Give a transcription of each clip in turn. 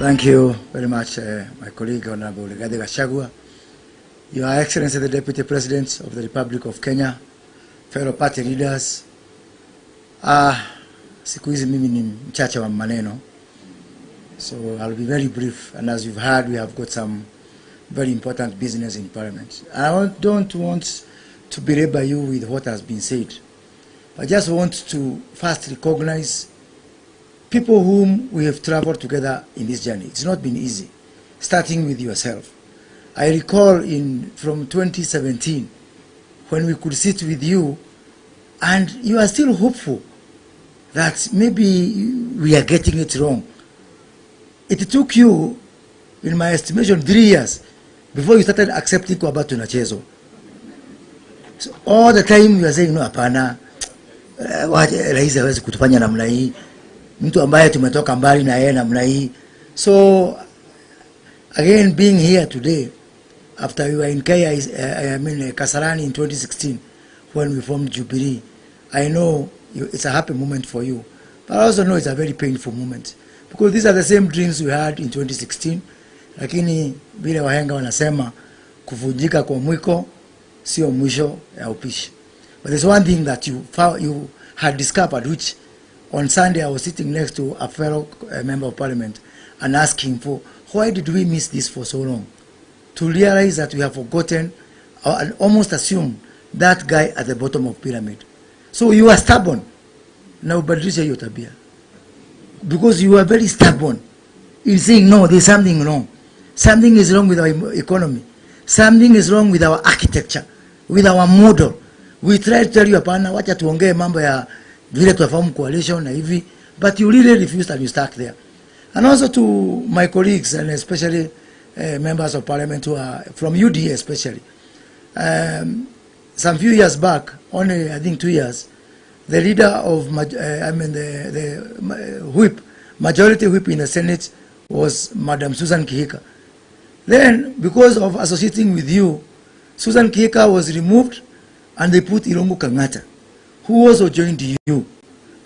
Thank you very much, my colleague, Honorable Rigathi Gachagua, Your Excellency, the Deputy President of the Republic of Kenya, fellow party leaders. Siku hizi mimi ni mchache wa maneno, so I'll be very brief. And as you've heard, we have got some very important business in Parliament. I don't want to belabor you with what has been said. I just want to first recognize people whom we have traveled together in this journey. It's not been easy, starting with yourself. I recall from 2017, when we could sit with you, and you are still hopeful that maybe we are getting it wrong. It took you, in my estimation, 3 years before you started accepting kwamba tunachezo. So all the time you are saying, no, hapana, rais hawezi kutufanya namna hii, mtu ambaye tumetoka mbali na yeye namna hii. So again, being here today, after we were in Kasarani in 2016, when we formed Jubilee, I know it's a happy moment for you, but I also know it's a very painful moment, because these are the same dreams we had in 2016. Lakini vile wahenga wanasema, kuvunjika kwa mwiko sio mwisho ya upishi. But there's one thing that you had discovered, which on Sunday I was sitting next to a fellow member of Parliament and asking for, why did we miss this for so long? To realize that we have forgotten and almost assumed that guy at the bottom of pyramid. So you are stubborn. Now, ubadilishe hiyo tabia, because you are very stubborn in saying, no, there's something wrong. Something is wrong with our economy. Something is wrong with our architecture, with our model. We try to tell you, hapana, wacha tuongee mambo ya vile tunafahamu coalition na hivi, but you really refused and you stuck there. And also to my colleagues, and especially members of Parliament who are from UDA especially. Some few years back, only I think 2 years, the leader of, the whip, majority whip in the Senate was Madam Susan Kihika. Then, because of associating with you, Susan Kihika was removed, and they put Irungu Kangata, who also joined you.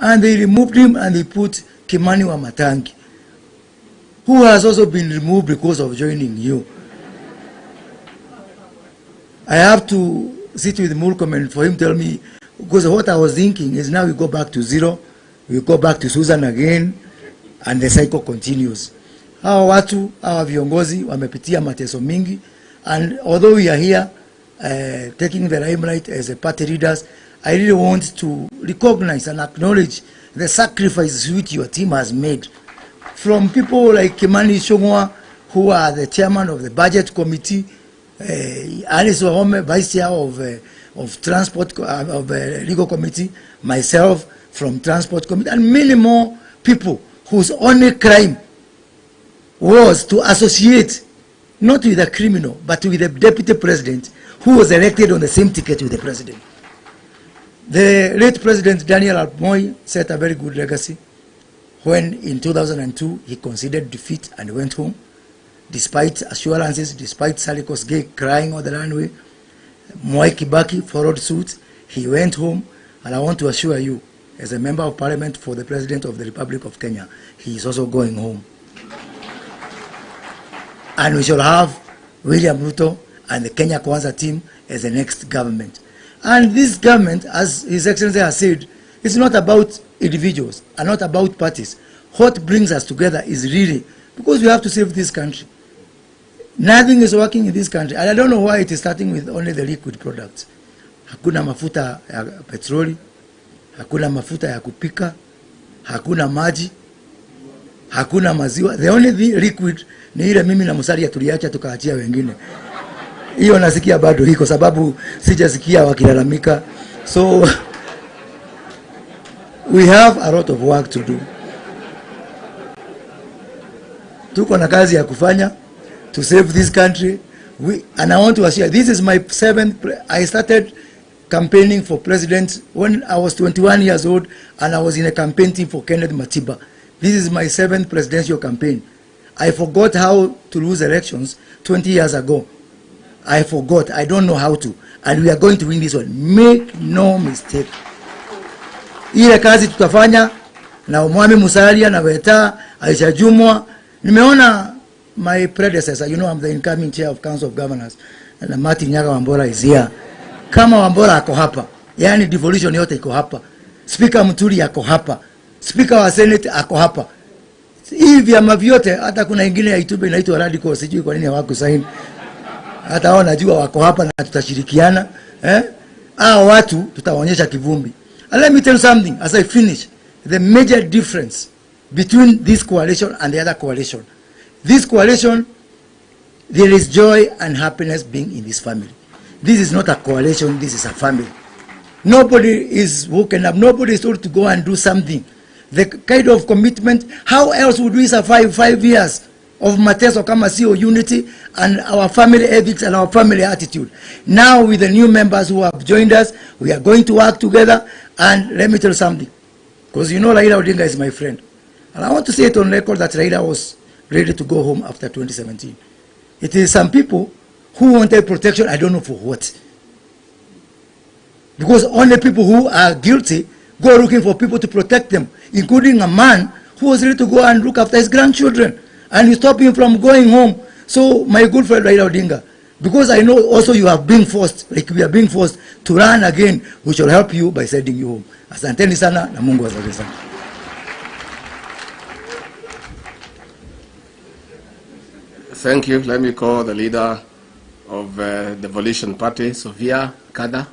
And they removed him, and they put Kimani Wamatangi, who has also been removed because of joining you. I have to sit with Mulcom and for him tell me, because what I was thinking is now we go back to zero, we go back to Susan again, and the cycle continues. Hawa watu, hawa viongozi, wamepitia mateso mingi, and although we are here taking the limelight as a party leaders, I really want to recognize and acknowledge the sacrifices which your team has made. From people like Kimani Ichung'wah, who are the chairman of the budget committee, Alice Wahome, vice chair of transport of legal committee, myself from transport committee, and many more people whose only crime was to associate not with a criminal but with the deputy president who was elected on the same ticket with the president. The late President Daniel Arap Moi set a very good legacy when in 2002 he conceded defeat and went home. Despite assurances, despite Salikos Gay crying on the runway, Mwai Kibaki followed suit. He went home, and I want to assure you, as a member of Parliament for the President of the Republic of Kenya, he is also going home. And we shall have William Ruto and the Kenya Kwanya team as the next government. And this government, as His Excellency has said, it's not about individuals and not about parties. What brings us together is really because we have to save this country. Nothing is working in this country, and I don't know why it is starting with only the liquid products. Hakuna mafuta ya petroli, hakuna mafuta ya kupika, hakuna maji, hakuna maziwa. The only liquid ni ile mimi na Musalia tuliacha tukaachia wengine. Hiyo nasikia bado hiko sababu sijasikia wakilalamika. So we have a lot of work to do. Tuko na kazi ya kufanya to save this country. And I want to assure, this is my 7th. I started campaigning for president when I was 21 years old, and I was in a campaign team for Kenneth Matiba. This is my 7th presidential campaign. I forgot how to lose elections 20 years ago. I forgot. I don't know how to. And we are going to win this one. Make no mistake. Ile kazi tutafanya na Mwami Musalia na Weta, Aisha Jumwa, Nimeona my predecessor, you know, I'm the incoming chair of Council of Governors, and Martin Nyaga Wambora is here. Kama Wambora ako hapa, yani devolution yote iko hapa. Speaker Muturi ako hapa. Speaker wa Senate ako hapa. Hii vyama vyote, hata kuna ingine ya YouTube inaitwa Radical, sijui kwa nini hawakusaini. Hata wao najua wako hapa na tutashirikiana. Watu tutawaonyesha kivumbi. And let me tell you something as I finish. The major difference between this coalition and the other coalition. This coalition, there is joy and happiness being in this family. This is not a coalition, this is a family. Nobody is woken up, nobody is told to go and do something. The kind of commitment, how else would we survive 5 years of Mateso kama sio unity and our family ethics and our family attitude? Now with the new members who have joined us, we are going to work together. And let me tell you something, because you know Raila Odinga is my friend. And I want to say it on record that Raila was ready to go home after 2017. It is some people who wanted protection, I don't know for what. Because only people who are guilty go looking for people to protect them, including a man who was ready to go and look after his grandchildren. And you stop him from going home. So my good friend Raila Odinga, because I know also you have been forced, like we are being forced to run again, we shall help you by sending you home. Asanteni sana na Mungu awabariki sana. Thank you. Let me call the leader of the Devolution Party, Sophia Kada.